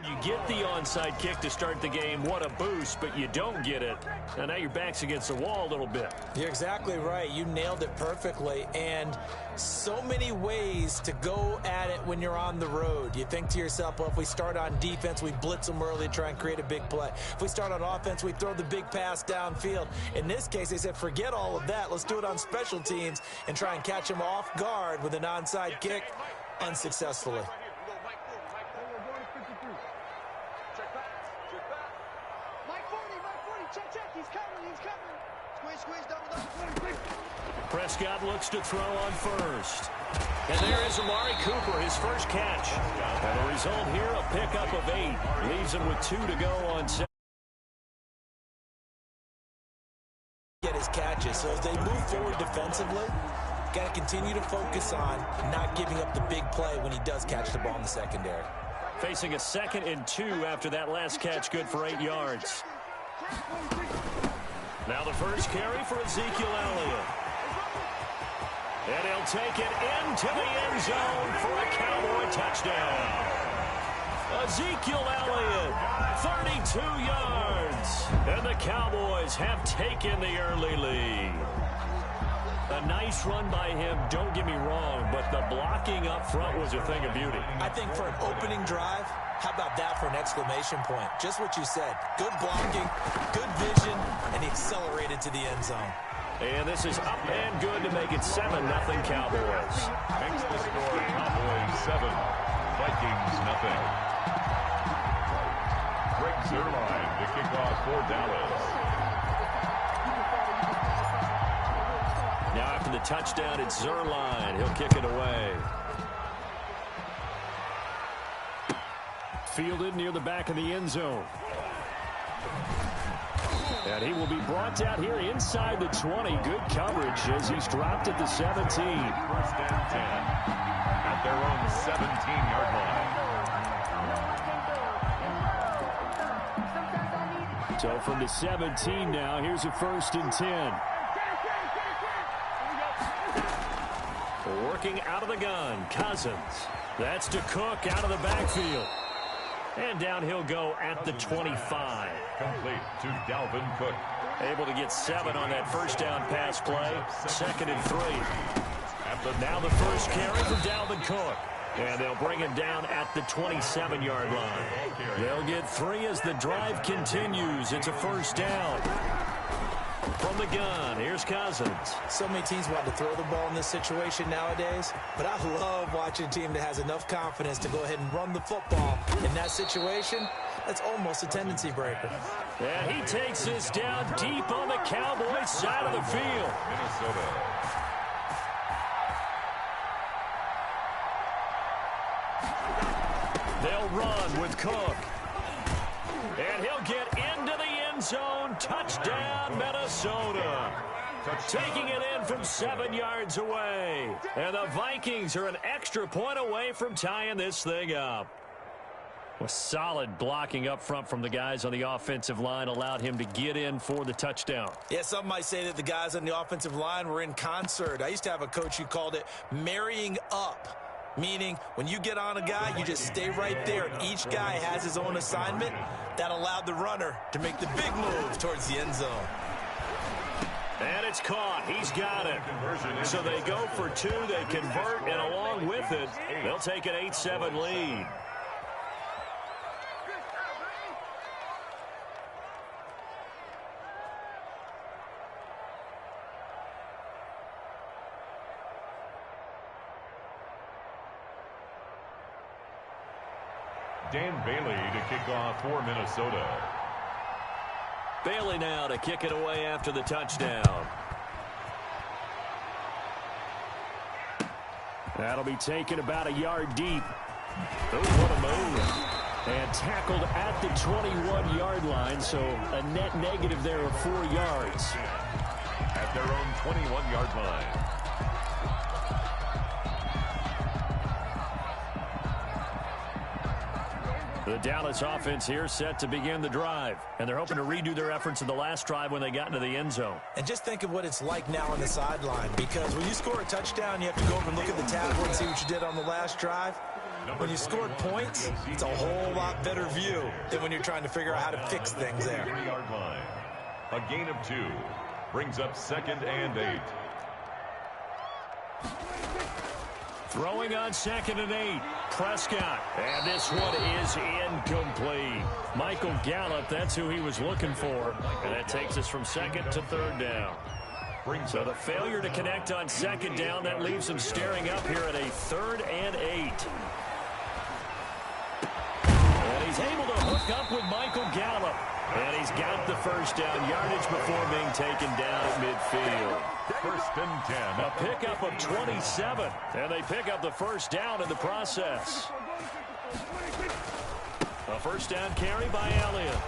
You get the onside kick to start the game. What a boost, but you don't get it. And now your back's against the wall a little bit. You're exactly right. You nailed it perfectly. And so many ways to go at it when you're on the road. You think to yourself, well, if we start on defense, we blitz them early, try and create a big play. If we start on offense, we throw the big pass downfield. In this case, they said, forget all of that. Let's do it on special teams and try and catch them off guard with an onside kick unsuccessfully. Prescott looks to throw on first. And there is Amari Cooper, his first catch. And the result here, a pickup of 8. Leaves him with 2 to go on 7. Get his catches. So as they move forward defensively, got to continue to focus on not giving up the big play when he does catch the ball in the secondary. Facing a 2nd and 2 after that last catch, good for 8 yards. Now the first carry for Ezekiel Elliott. And he'll take it into the end zone for a Cowboy touchdown. Ezekiel Elliott, 32 yards. And the Cowboys have taken the early lead. A nice run by him, don't get me wrong, but the blocking up front was a thing of beauty. I think for an opening drive, how about that for an exclamation point? Just what you said. Good blocking, good vision, and he accelerated to the end zone. And this is up and good to make it 7-0 Cowboys. Makes the score Cowboys 7, Vikings 0. Greg Zuerlein to kick off for Dallas. Now after the touchdown, it's Zuerlein. He'll kick it away. Fielded near the back of the end zone. And he will be brought out here inside the 20. Good coverage as he's dropped at the 17. First and 10 at their own 17-yard line. So from the 17 now, here's a 1st and 10. Working out of the gun, Cousins. That's to Cook out of the backfield. And down he'll go at the 25. Complete to Dalvin Cook. Able to get 7 on that first down pass play. 2nd and 3. Now the first carry from Dalvin Cook. And they'll bring him down at the 27-yard line. They'll get 3 as the drive continues. It's a 1st down. From the gun, here's Cousins. So many teams want to throw the ball in this situation nowadays, but I love watching a team that has enough confidence to go ahead and run the football. In that situation, that's almost a tendency breaker. And he takes this down deep on the Cowboys side of the field. Minnesota. They'll run with Cook. And he'll get into the end zone. Touchdown, Minnesota. Taking it in from 7 yards away. And the Vikings are an extra point away from tying this thing up. A solid blocking up front from the guys on the offensive line allowed him to get in for the touchdown. Yeah, some might say that the guys on the offensive line were in concert. I used to have a coach who called it marrying up. Meaning, when you get on a guy, you just stay right there. And each guy has his own assignment. That allowed the runner to make the big move towards the end zone. And it's caught. He's got it. So they go for 2. They convert, and along with it, they'll take an 8-7 lead. Dan Bailey to kick off for Minnesota. Bailey now to kick it away after the touchdown. That'll be taken about a yard deep. Oh, what a move. And tackled at the 21-yard line, so a net negative there of 4 yards. At their own 21-yard line. The Dallas offense here set to begin the drive. And they're hoping to redo their efforts in the last drive when they got into the end zone. And just think of what it's like now on the sideline. Because when you score a touchdown, you have to go over and look at the tablet and see what you did on the last drive. when you scored points, it's a whole lot better view than when you're trying to figure out how to fix things there. 3-yard line. A gain of 2 brings up 2nd and 8. Throwing on 2nd and 8. Prescott. And this one is incomplete. Michael Gallup, that's who he was looking for. And that takes us from 2nd to 3rd down. So the failure to connect on 2nd down, that leaves him staring up here at a 3rd and 8. And he's able to hook up with Michael Gallup. And he's got the first down yardage before being taken down at midfield. 1st and 10. A pickup of 27. And they pick up the first down in the process. A first down carry by Elliott.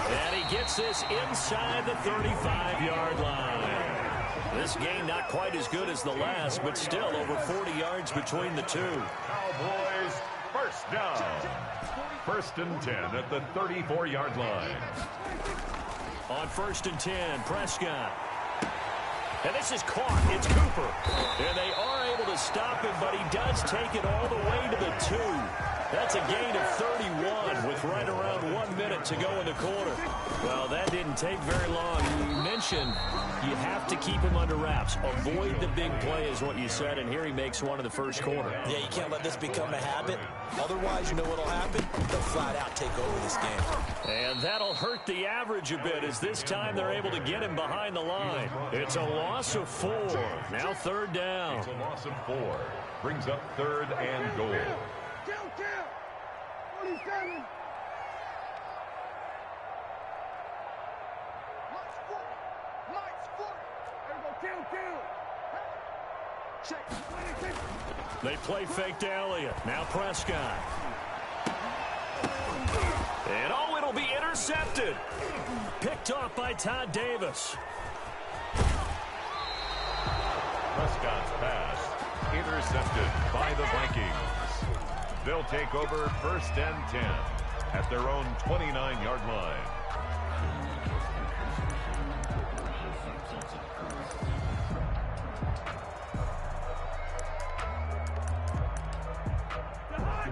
And he gets this inside the 35-yard line. This game not quite as good as the last, but still over 40 yards between the two. Cowboys, first down. 1st and 10 at the 34-yard line. On 1st and 10, Prescott. And this is caught. It's Cooper. And they are able to stop him, but he does take it all the way to the 2. That's a gain of 31 with right around 1 minute to go in the quarter. Well, that didn't take very long. You mentioned you have to keep him under wraps. Avoid the big play is what you said, and here he makes one in the first quarter. Yeah, you can't let this become a habit. Otherwise, you know what'll happen? They'll flat out take over this game. And that'll hurt the average a bit as this time they're able to get him behind the line. It's a loss of 4. Now 3rd down. It's a loss of 4. Brings up 3rd and goal. 47. They play fake to Elliott. Now Prescott. And oh, it'll be intercepted. Picked off by Todd Davis. Prescott's pass intercepted by the Vikings. They'll take over 1st and 10 at their own 29-yard line.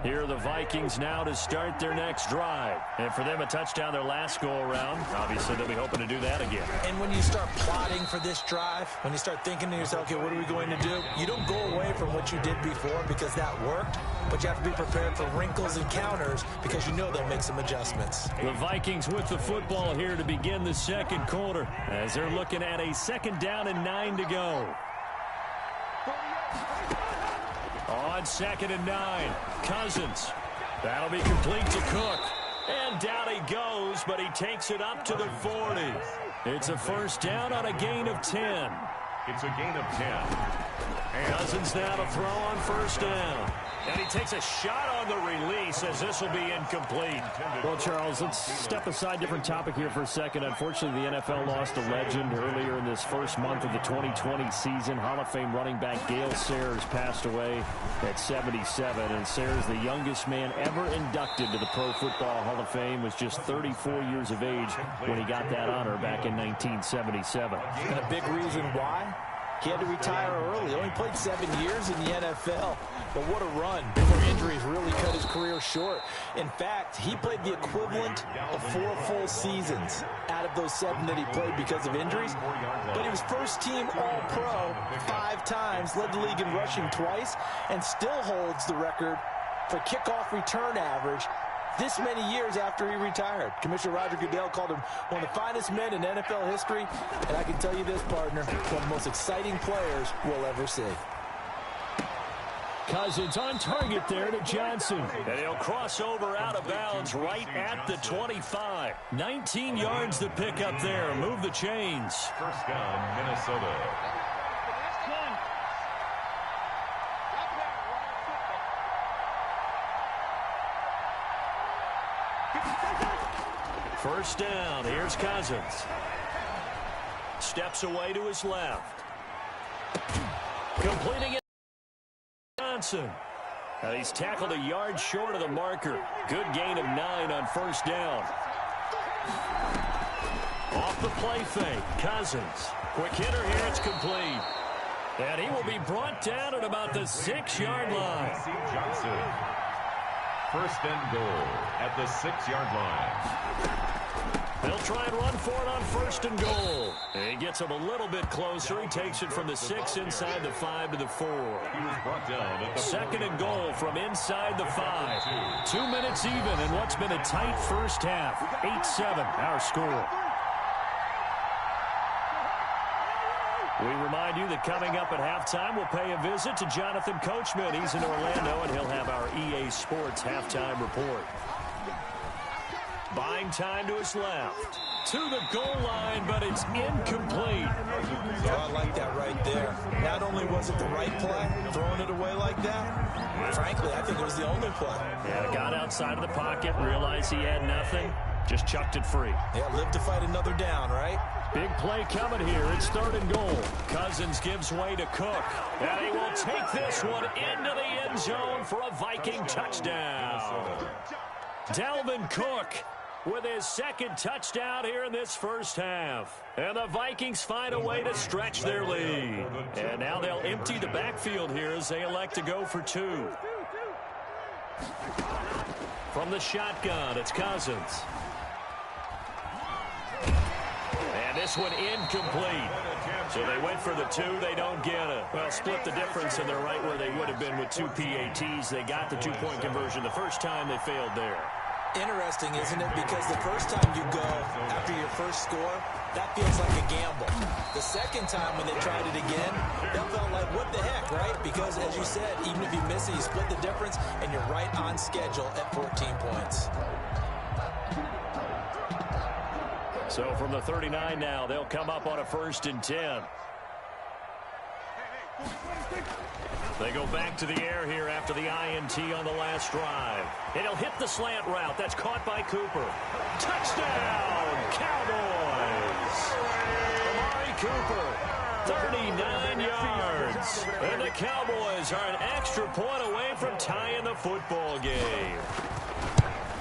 Here are the Vikings now to start their next drive. And for them, a touchdown their last go-around. Obviously, they'll be hoping to do that again. And when you start plotting for this drive, when you start thinking to yourself, okay, what are we going to do? You don't go away from what you did before because that worked, but you have to be prepared for wrinkles and counters because you know they'll make some adjustments. The Vikings with the football here to begin the second quarter as they're looking at a 2nd down and 9 to go. On 2nd and 9, Cousins. That'll be complete to Cook. And down he goes, but he takes it up to the 40. It's a first down on a gain of 10. It's a gain of 10. And Cousins now to throw on 1st down. And he takes a shot on the release as this will be incomplete. Well, Charles, let's step aside, different topic here for a second. Unfortunately, the NFL lost a legend earlier in this first month of the 2020 season. Hall of Fame running back Gale Sayers passed away at 77. And Sayers, the youngest man ever inducted to the Pro Football Hall of Fame, was just 34 years of age when he got that honor back in 1977. And a big reason why? He had to retire early. He only played 7 years in the NFL. But what a run before injuries really cut his career short. In fact, he played the equivalent of 4 full seasons out of those 7 that he played because of injuries. But he was first-team All-Pro 5 times, led the league in rushing twice, and still holds the record for kickoff return average this many years after he retired. Commissioner Roger Goodell called him one of the finest men in NFL history, and I can tell you this, partner, one of the most exciting players we'll ever see. Cousins on target there to Johnson. And he'll cross over out of bounds right at the 25. 19 yards to pick up there. Move the chains. First down, Minnesota. First down. Here's Cousins. Steps away to his left. Completing it. Johnson. He's tackled a yard short of the marker. Good gain of 9 on first down. Off the play fake. Cousins. Quick hitter here. It's complete. And he will be brought down at about the 6-yard line. Johnson. First and goal at the 6-yard line. They'll try and run for it on first and goal. And he gets him a little bit closer. He takes it from the 6 inside the 5 to the 4. He was brought down at the second and goal from inside the 5. 2 minutes even in what's been a tight first half. 8-7 our score. We remind you that coming up at halftime, we'll pay a visit to Jonathan Coachman. He's in Orlando, and he'll have our EA Sports halftime report. Buying time to his left. To the goal line, but it's incomplete. Oh, I like that right there. Not only was it the right play, throwing it away like that, frankly, I think it was the only play. Yeah, got outside of the pocket, realized he had nothing, just chucked it free. Yeah, live to fight another down, right? Big play coming here. It's third and goal. Cousins gives way to Cook. And he will take this one into the end zone for a Viking touchdown. Dalvin Cook with his second touchdown here in this first half. And the Vikings find a way to stretch their lead. And now they'll empty the backfield here as they elect to go for 2. From the shotgun, it's Cousins. And this one incomplete. So they went for the 2. They don't get it. Well, split the difference, and they're right where they would have been with 2 PATs. They got the 2-point conversion the first time. They failed there. Interesting, isn't it? Because the first time you go after your first score, that feels like a gamble. The second time when they tried it again, that felt like, what the heck, right? Because, as you said, even if you miss it, you split the difference, and you're right on schedule at 14 points. So from the 39 now, they'll come up on a 1st and 10. They go back to the air here after the INT on the last drive. And he'll hit the slant route. That's caught by Cooper. Touchdown, Cowboys! Amari Cooper, 39 yards. And the Cowboys are an extra point away from tying the football game.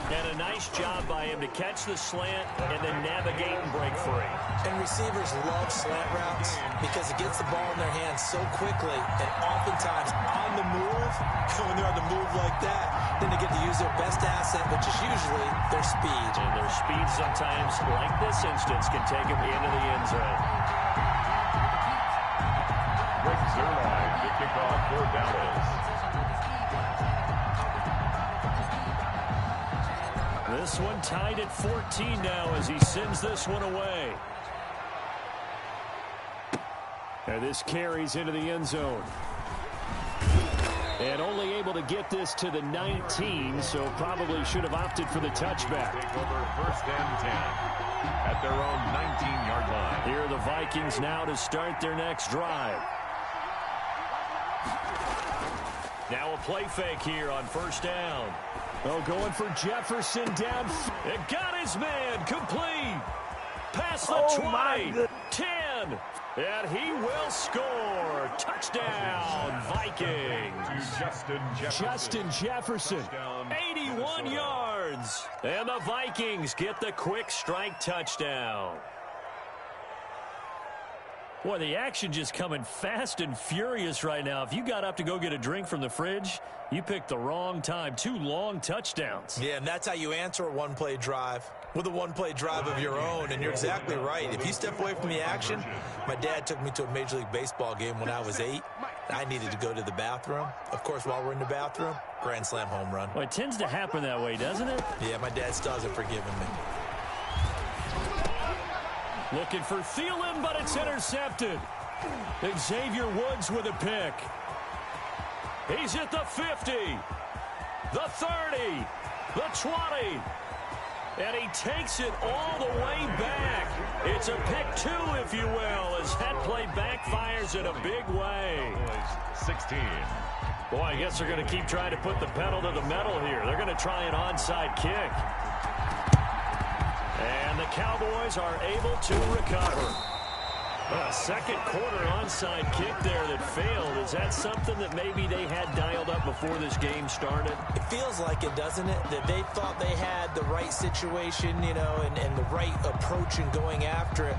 And a nice job by him to catch the slant and then navigate and break free. And receivers love slant routes because it gets the ball in their hands so quickly and oftentimes on the move. When they're on the move like that, then they get to use their best asset, which is usually their speed. And their speed sometimes, like this instance, can take them into the end zone. Rick Zerline to kick off for Dallas. This one tied at 14 now as he sends this one away. And this carries into the end zone. And only able to get this to the 19, so probably should have opted for the touchback. Take over 1st and 10 at their own 19-yard line. Here are the Vikings now to start their next drive. Now a play fake here on 1st down. Oh, going for Jefferson down. It got his man complete. Past the 20. 10. And he will score. Touchdown, Vikings. Justin Jefferson. 81 yards. And the Vikings get the quick strike touchdown. Boy, the action just coming fast and furious right now. If you got up to go get a drink from the fridge, you picked the wrong time. 2 long touchdowns. Yeah, and that's how you answer a one-play drive, with a one-play drive of your own. And you're exactly right. If you step away from the action, my dad took me to a Major League Baseball game when I was 8. I needed to go to the bathroom. Of course, while we're in the bathroom, grand slam home run. Well, it tends to happen that way, doesn't it? Yeah, my dad still hasn't forgiven me. Looking for Thielen, but it's intercepted. Xavier Woods with a pick. He's at the 50, the 30, the 20, and he takes it all the way back. It's a pick 2, if you will, as that play backfires in a big way. 16. Boy, I guess they're going to keep trying to put the pedal to the metal here. They're going to try an onside kick. And the Cowboys are able to recover. A second quarter onside kick there that failed. Is that something that maybe they had dialed up before this game started? It feels like it, doesn't it? That they thought they had the right situation, you know, and the right approach in going after it.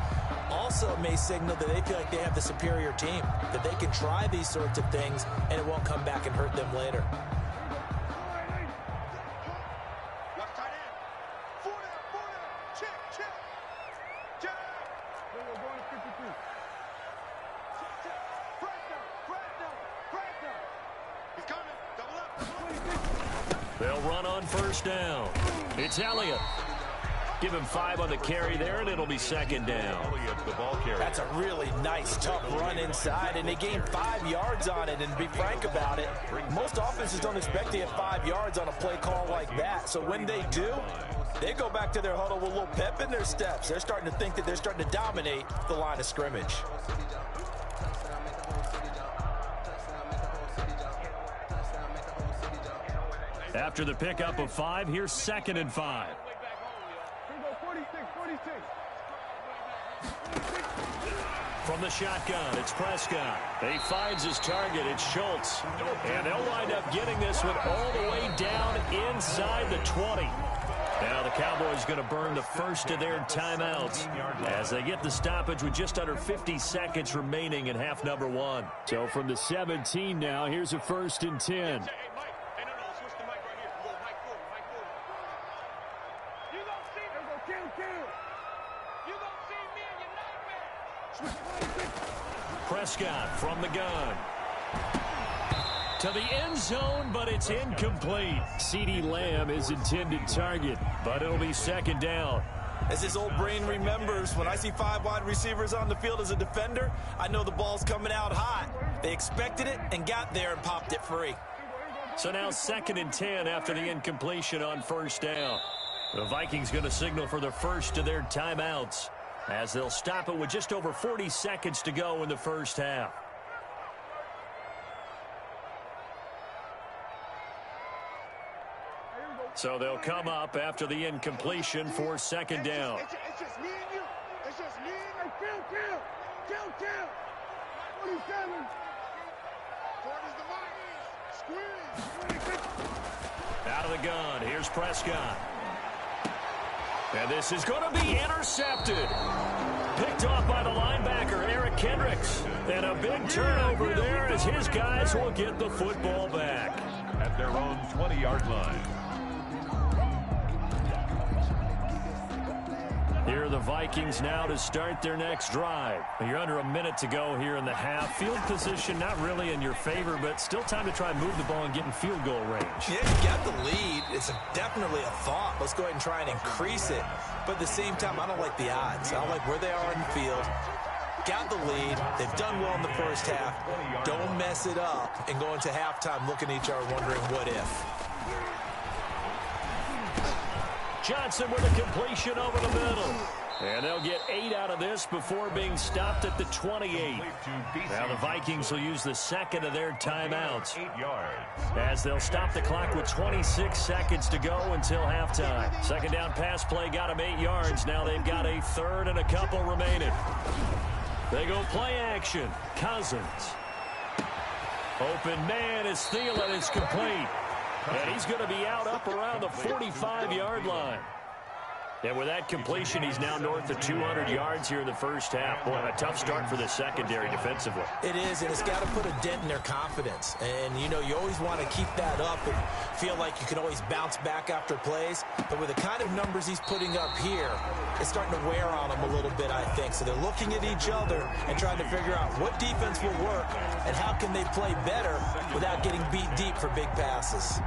Also may signal that they feel like they have the superior team, that they can try these sorts of things and it won't come back and hurt them later. They'll run on first down. It's Elliott. Give him 5 on the carry there, and it'll be second down. The ball carrier. That's a really nice, tough run inside, and they gained 5 yards on it. And to be frank about it, most offenses don't expect to get 5 yards on a play call like that. So when they do, they go back to their huddle with a little pep in their steps. They're starting to think that they're starting to dominate the line of scrimmage. After the pickup of 5, here's 2nd and 5. From the shotgun, it's Prescott. He finds his target. It's Schultz. And they'll wind up getting this one all the way down inside the 20. Now the Cowboys going to burn the first of their timeouts as they get the stoppage with just under 50 seconds remaining in half number 1. So from the 17 now, here's a 1st and 10. Prescott from the gun. To the end zone, but it's incomplete. CeeDee Lamb is intended target, but it'll be second down. As his old brain remembers, when I see 5 wide receivers on the field as a defender, I know the ball's coming out hot. They expected it and got there and popped it free. So now 2nd and 10 after the incompletion on first down. The Vikings going to signal for the first of their timeouts as they'll stop it with just over 40 seconds to go in the first half. So they'll come up after the incompletion for second down. It's just me and you. It's just me and you. Kill. 27. Towards the line. Squeeze. Out of the gun. Here's Prescott. And this is going to be intercepted. Picked off by the linebacker, Eric Kendricks. And a big turnover there as his guys will get the football back. At their own 20-yard line. Here are the Vikings now to start their next drive. You're under a minute to go here in the half. Field position not really in your favor, but still time to try and move the ball and get in field goal range. Yeah, you got the lead. It's definitely a thought. Let's go ahead and try and increase it. But at the same time, I don't like the odds. I don't like where they are in the field. Got the lead. They've done well in the first half. Don't mess it up and go into halftime looking at each other wondering what if. Johnson with a completion over the middle. And they'll get 8 out of this before being stopped at the 28. Now the Vikings will use the second of their timeouts 8 yards. as they'll stop the clock with 26 seconds to go until halftime. Second down pass play got them 8 yards. Now they've got a third and a couple remaining. They go play action. Cousins. Open man is Thielen. It's complete. And he's going to be out up around the 45-yard line. And with that completion, he's now north of 200 yards here in the first half. Boy, a tough start for the secondary defensively. It is, and it's got to put a dent in their confidence. And, you know, you always want to keep that up and feel like you can always bounce back after plays. But with the kind of numbers he's putting up here, it's starting to wear on them a little bit, I think. So they're looking at each other and trying to figure out what defense will work and how can they play better without getting beat deep for big passes.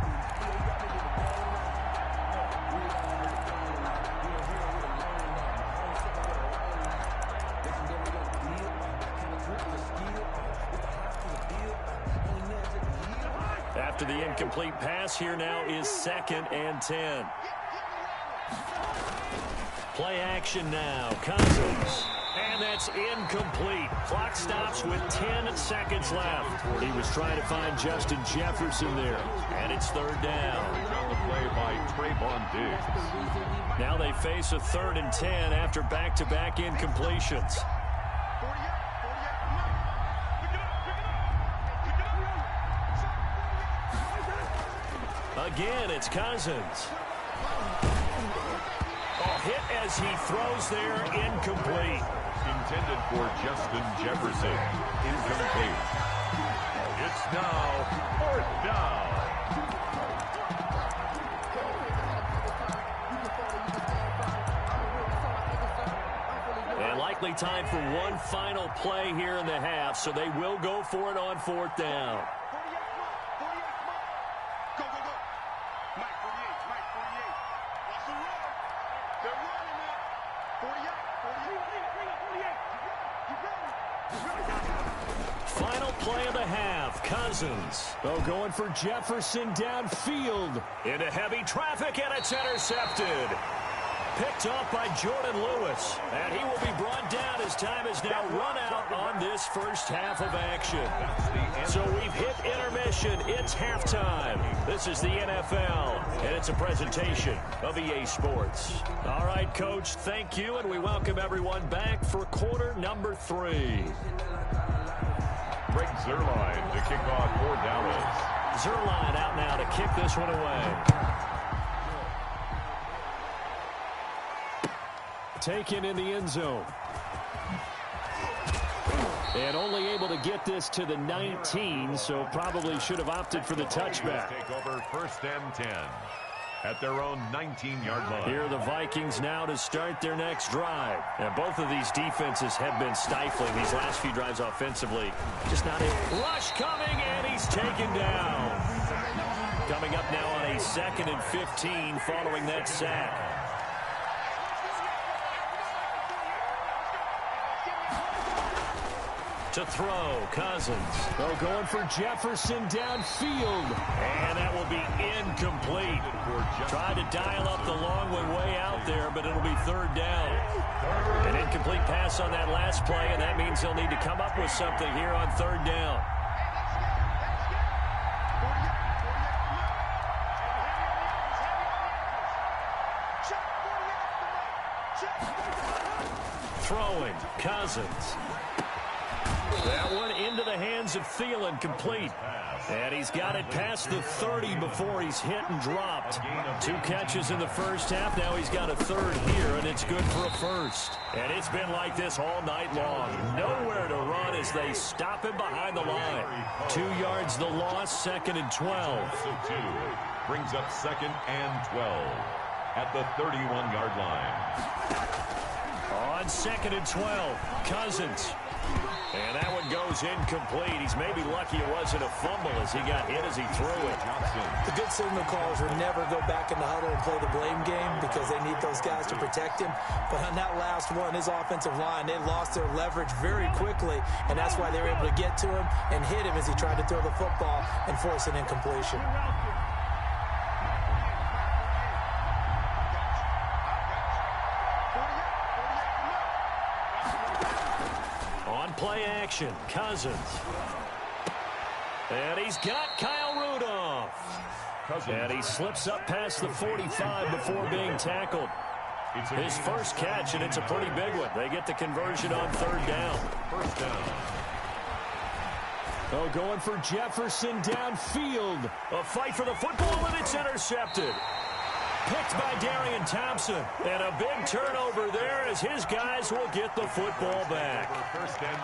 After the incomplete pass, here now is 2nd and 10. Play action now. Cousins. And that's incomplete. Clock stops with 10 seconds left. He was trying to find Justin Jefferson there. And it's third down. On the play by Trayvon Diggs. Now they face a 3rd and 10 after back-to-back incompletions. 40 yards. again. It's Cousins. Hit as he throws there, incomplete. Intended for Justin Jefferson. Incomplete. It's now 4th down. And likely time for one final play here in the half, so they will go for it on 4th down. Final play of the half, Cousins. Going for Jefferson downfield. Into heavy traffic, and it's intercepted. Picked off by Jordan Lewis. And he will be brought down as time has now run out on this first half of action. So we've hit intermission. It's halftime. This is the NFL, and it's a presentation of EA Sports. All right, Coach, thank you, and we welcome everyone back for quarter number 3. Greg Zuerlein to kick off for Dallas. Zuerlein out now to kick this one away. Taken in the end zone. And only able to get this to the 19, so probably should have opted for the touchback. Take over 1st and 10 at their own 19-yard line. Here are the Vikings now to start their next drive. And both of these defenses have been stifling these last few drives offensively. Just not a rush coming, and he's taken down. Coming up now on a 2nd and 15 following that sack. To throw, Cousins. Going for Jefferson downfield. And that will be incomplete. Tried to dial up the long one way out there, but it'll be 3rd down. An incomplete pass on that last play, and that means they'll need to come up with something here on 3rd down. Throwing, Cousins. That one into the hands of Thielen, complete. And he's got it past the 30 before he's hit and dropped. 2 catches in the first half. Now he's got a 3rd here, and it's good for a 1st. And it's been like this all night long. Nowhere to run as they stop him behind the line. 2 yards the loss, 2nd and 12. So 2 brings up 2nd and 12 at the 31-yard line. On 2nd and 12, Cousins. And that one goes incomplete. He's maybe lucky it wasn't a fumble as he got hit as he threw it. The good signal callers will never go back in the huddle and play the blame game because they need those guys to protect him. But on that last one, his offensive line, they lost their leverage very quickly, and that's why they were able to get to him and hit him as he tried to throw the football and force an incompletion. Play action, Cousins. And he's got Kyle Rudolph. And he slips up past the 45 before being tackled. His first catch, and it's a pretty big one. They get the conversion on 3rd down. 1st down. Going for Jefferson downfield. A fight for the football, and it's intercepted. Picked by Darian Thompson. And a big turnover there as his guys will get the football back. 1st and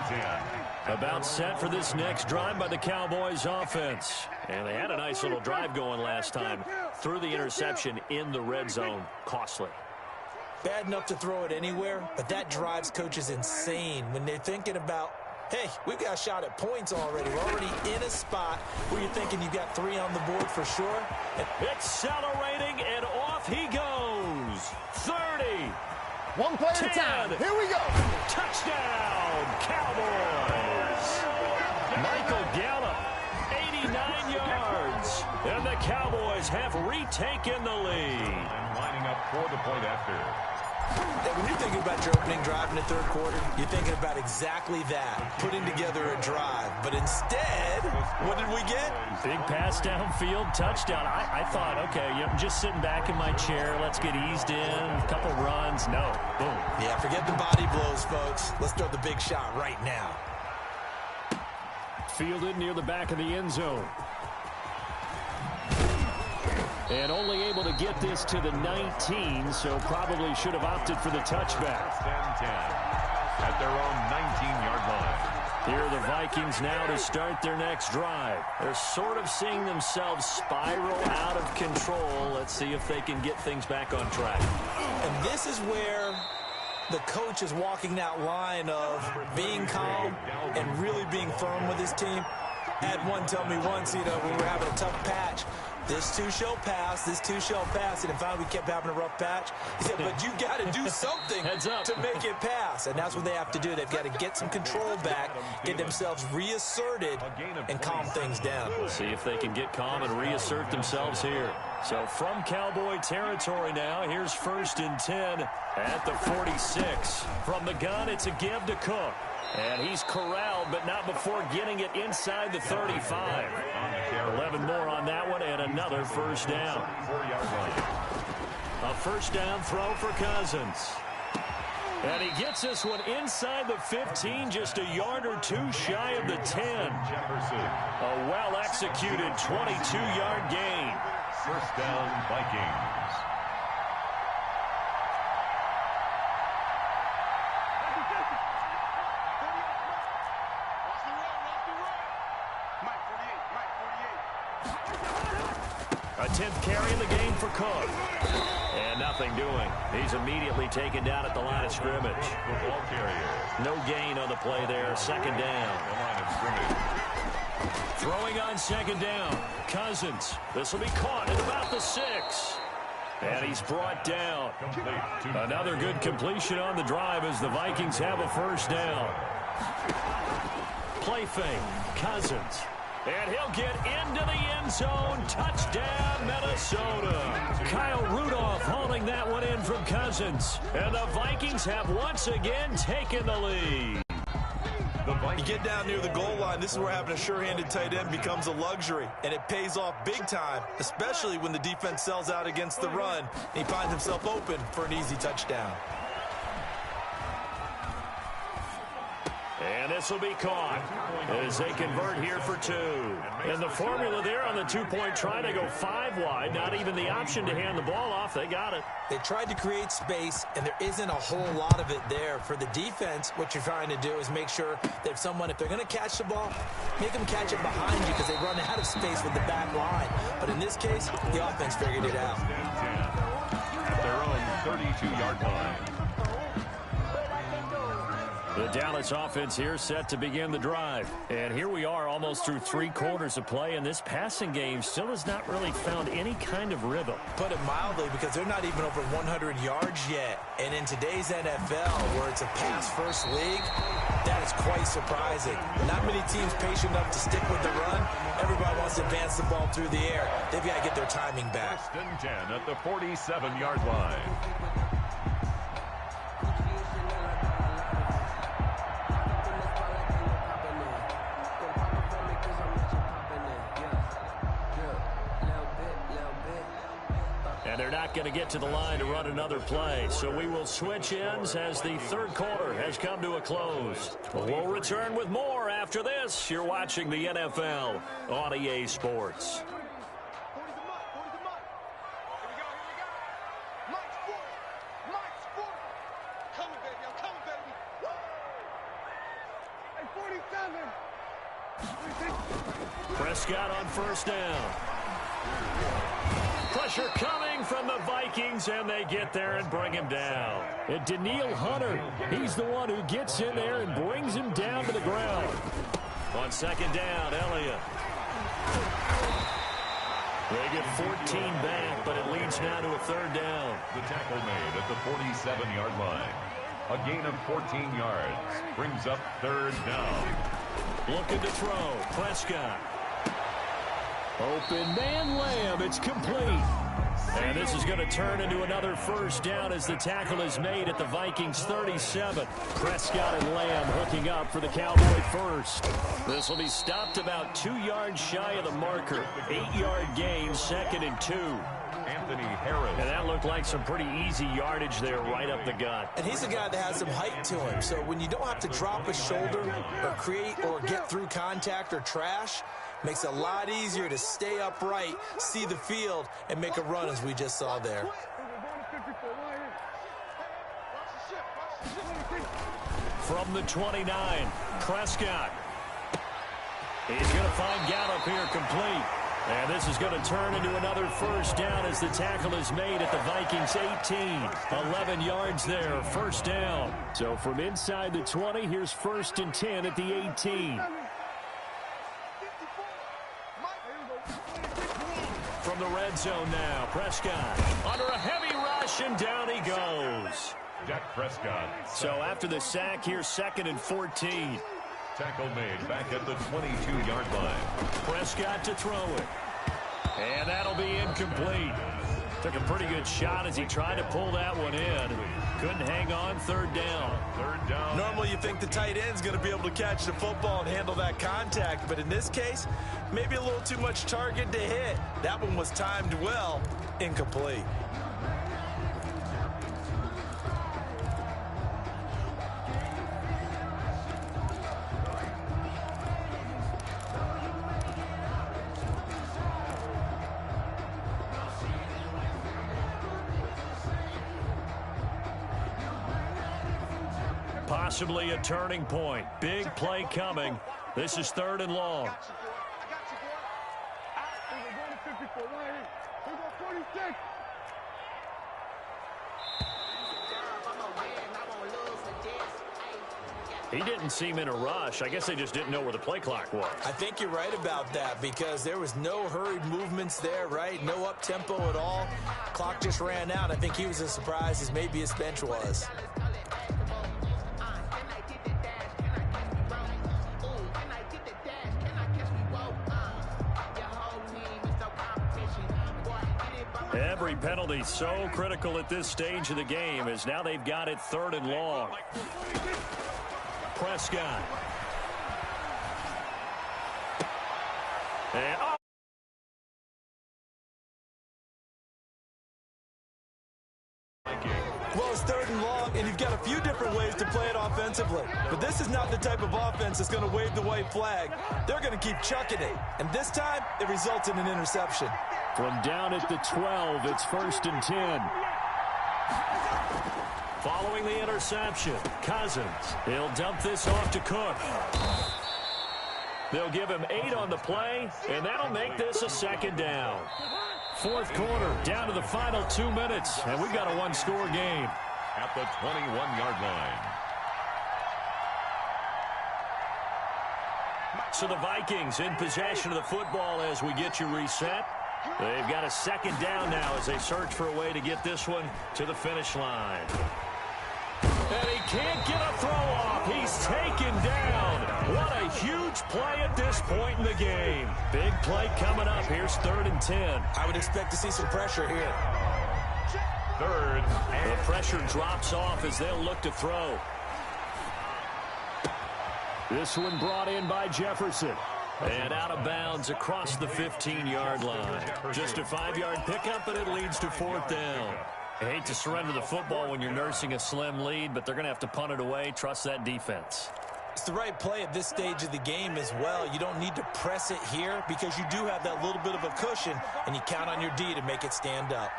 10. About set for this next drive by the Cowboys offense. And they had a nice little drive going last time. Threw the interception in the red zone. Costly. Bad enough to throw it anywhere, but that drives coaches insane when they're thinking about, hey, we've got a shot at points already. We're already in a spot where you're thinking you've got 3 on the board for sure. Accelerating, and off he goes. 30. 1 play at a 10. time. Here we go. Touchdown, Cowboys. Michael Gallup, 89 yards. And the Cowboys have retaken the lead. And lining up for the point after. Yeah, when you're thinking about your opening drive in the 3rd quarter, you're thinking about exactly that, putting together a drive. But instead, what did we get? Big pass downfield, touchdown. I thought, okay, I'm just sitting back in my chair. Let's get eased in, a couple runs. No, boom. Yeah, forget the body blows, folks. Let's throw the big shot right now. Fielded near the back of the end zone. And only able to get this to the 19, so probably should have opted for the touchback. First and 10 at their own 19-yard line. Here are the Vikings now to start their next drive. They're sort of seeing themselves spiral out of control. Let's see if they can get things back on track. And this is where the coach is walking that line of being calm and really being firm with his team. I had one tell me once, when we were having a tough patch, this too shall pass, this too shall pass. And finally we kept having a rough patch. He said, but you got to do something to make it pass. And that's what they have to do. They've got to get some control back, get themselves reasserted, and calm things down. We'll see if they can get calm and reassert themselves here. So from Cowboy territory now, here's 1st and 10 at the 46. From the gun, it's a give to Cook. And he's corralled, but not before getting it inside the 35. 11 more on that one, and another first down. A first down throw for Cousins. And he gets this one inside the 15, just a yard or two shy of the 10. A well-executed 22-yard gain. First down, Vikings. A 10th carry in the game for Cook. And nothing doing. He's immediately taken down at the line of scrimmage. The ball carrier. No gain on the play there. Second down. The line of scrimmage. Throwing on second down. Cousins. This will be caught at about the 6. And he's brought down. Another good completion on the drive as the Vikings have a first down. Play fake. Cousins. And he'll get into the end zone. Touchdown, Minnesota. Kyle Rudolph hauling that one in from Cousins. And the Vikings have once again taken the lead. You get down near the goal line, this is where having a sure-handed tight end becomes a luxury. And it pays off big time, especially when the defense sells out against the run. And he finds himself open for an easy touchdown. And this will be caught as they convert here for 2. And the formula there on the 2-point try to go 5 wide. Not even the option to hand the ball off. They got it. They tried to create space, and there isn't a whole lot of it there. For the defense, what you're trying to do is make sure that if they're going to catch the ball, make them catch it behind you because they run out of space with the back line. But in this case, the offense figured it out. At their own 32-yard line. The Dallas offense here set to begin the drive. And here we are almost through 3 quarters of play, and this passing game still has not really found any kind of rhythm. Put it mildly, because they're not even over 100 yards yet. And in today's NFL, where it's a pass-first league, that is quite surprising. Not many teams patient enough to stick with the run. Everybody wants to advance the ball through the air. They've got to get their timing back. First and 10 at the 47-yard line. They're not going to get to the line to run another play, so we will switch ends as the third quarter has come to a close. We'll return with more after this. You're watching the NFL on EA Sports. Prescott on first down. Pressure coming from the Vikings, and they get there and bring him down. And Daniil Hunter, he's the one who gets in there and brings him down to the ground. On second down, Elliott. They get 14 back, but it leads now to a third down. The tackle made at the 47-yard line. A gain of 14 yards brings up third down. Looking to throw. Prescott. Open man Lamb. It's complete. And this is going to turn into another first down as the tackle is made at the Vikings 37. Prescott and Lamb hooking up for the Cowboy first. This will be stopped about 2 yards shy of the marker. 8-yard gain, 2nd and 2. Anthony Harris. And that looked like some pretty easy yardage there right up the gut. And he's a guy that has some height to him. So when you don't have to drop a shoulder or create or get through contact or trash, Makes it a lot easier to stay upright, see the field, and make a run as we just saw there. From the 29, Prescott. He's going to find Gallup here complete. And this is going to turn into another first down as the tackle is made at the Vikings 18. 11 yards there, first down. So from inside the 20, here's 1st and 10 at the 18. From the red zone now, Prescott under a heavy rush, and down he goes. Dak Prescott. So after the sack, here's 2nd and 14. Tackle made back at the 22-yard line. Prescott to throw it. And that'll be incomplete. Took a pretty good shot as he tried to pull that one in. Couldn't hang on, 3rd down. 3rd down. Normally you think the tight end's going to be able to catch the football and handle that contact, but in this case, maybe a little too much target to hit. That one was timed well, incomplete. Possibly a turning point. Big play coming. This is 3rd and long. He didn't seem in a rush. I guess they just didn't know where the play clock was. I think you're right about that because there was no hurried movements there, right? No up-tempo at all. Clock just ran out. I think he was as surprised as maybe his bench was. Every penalty so critical at this stage of the game as now they've got it 3rd and long. Prescott. And Well, it's 3rd and long, and you've got a few different ways to play it offensively. But this is not the type of offense that's going to wave the white flag. They're going to keep chucking it. And this time, it results in an interception. From down at the 12, it's 1st and 10. following the interception, Cousins. He'll dump this off to Cook. They'll give him 8 on the play, and that'll make this a 2nd down. 4th quarter, down to the final 2 minutes, and we've got a one-score game. At the 21-yard line. So the Vikings in possession of the football as we get you reset. They've got a 2nd down now as they search for a way to get this one to the finish line. And he can't get a throw off. He's taken down. What a huge play at this point in the game. Big play coming up. Here's 3rd and 10. I would expect to see some pressure here. 3rd. The pressure drops off as they'll look to throw. This one brought in by Jefferson. And out of bounds across the 15-yard line. Just a 5-yard pickup, and it leads to 4th down. I hate to surrender the football when you're nursing a slim lead, but they're going to have to punt it away. Trust that defense. It's the right play at this stage of the game as well. You don't need to press it here because you do have that little bit of a cushion, and you count on your D to make it stand up.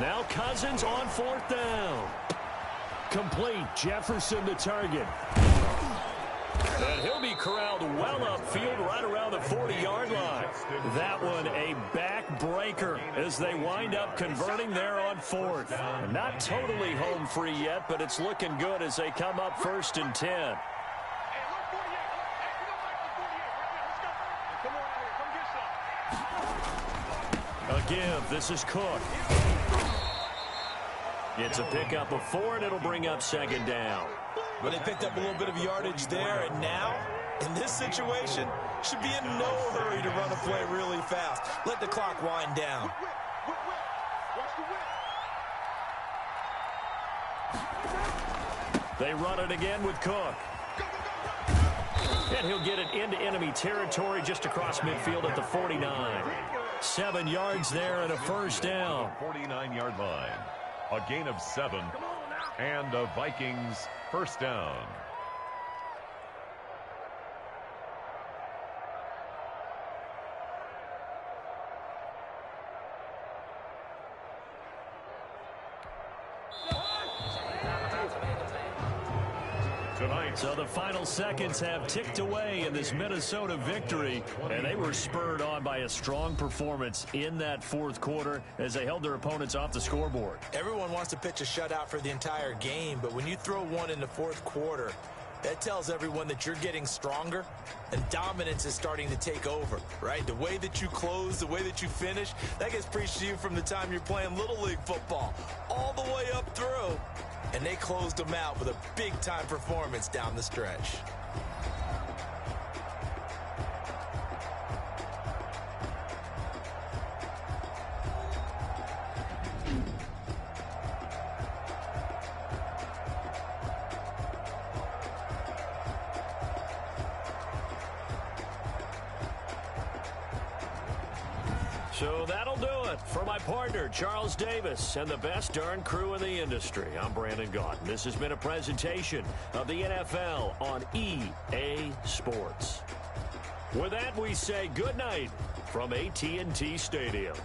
Now Cousins on 4th down. Complete. Jefferson the target. And he'll be corralled well upfield right around the 40-yard line. That one a backbreaker as they wind up converting there on 4th. Not totally home free yet, but it's looking good as they come up 1st and 10. Again, this is Cook. It's a pickup of 4, and it'll bring up 2nd down. Well, they picked up a little bit of yardage there, and now, in this situation, should be in no hurry to run a play really fast. Let the clock wind down. They run it again with Cook. And he'll get it into enemy territory just across midfield at the 49. 7 yards there and a first down. 49-yard line. A gain of 7 and the Vikings first down. So the final seconds have ticked away in this Minnesota victory, and they were spurred on by a strong performance in that fourth quarter as they held their opponents off the scoreboard. Everyone wants to pitch a shutout for the entire game, but when you throw one in the fourth quarter, that tells everyone that you're getting stronger and dominance is starting to take over, right? The way that you close, the way that you finish, that gets preached to you from the time you're playing Little League football all the way up through. And they closed them out with a big-time performance down the stretch. So that'll do it for my partner, Charles Davis, and the best darn crew in the industry. I'm Brandon Gaudin. This has been a presentation of the NFL on EA Sports. With that, we say good night from AT&T Stadium.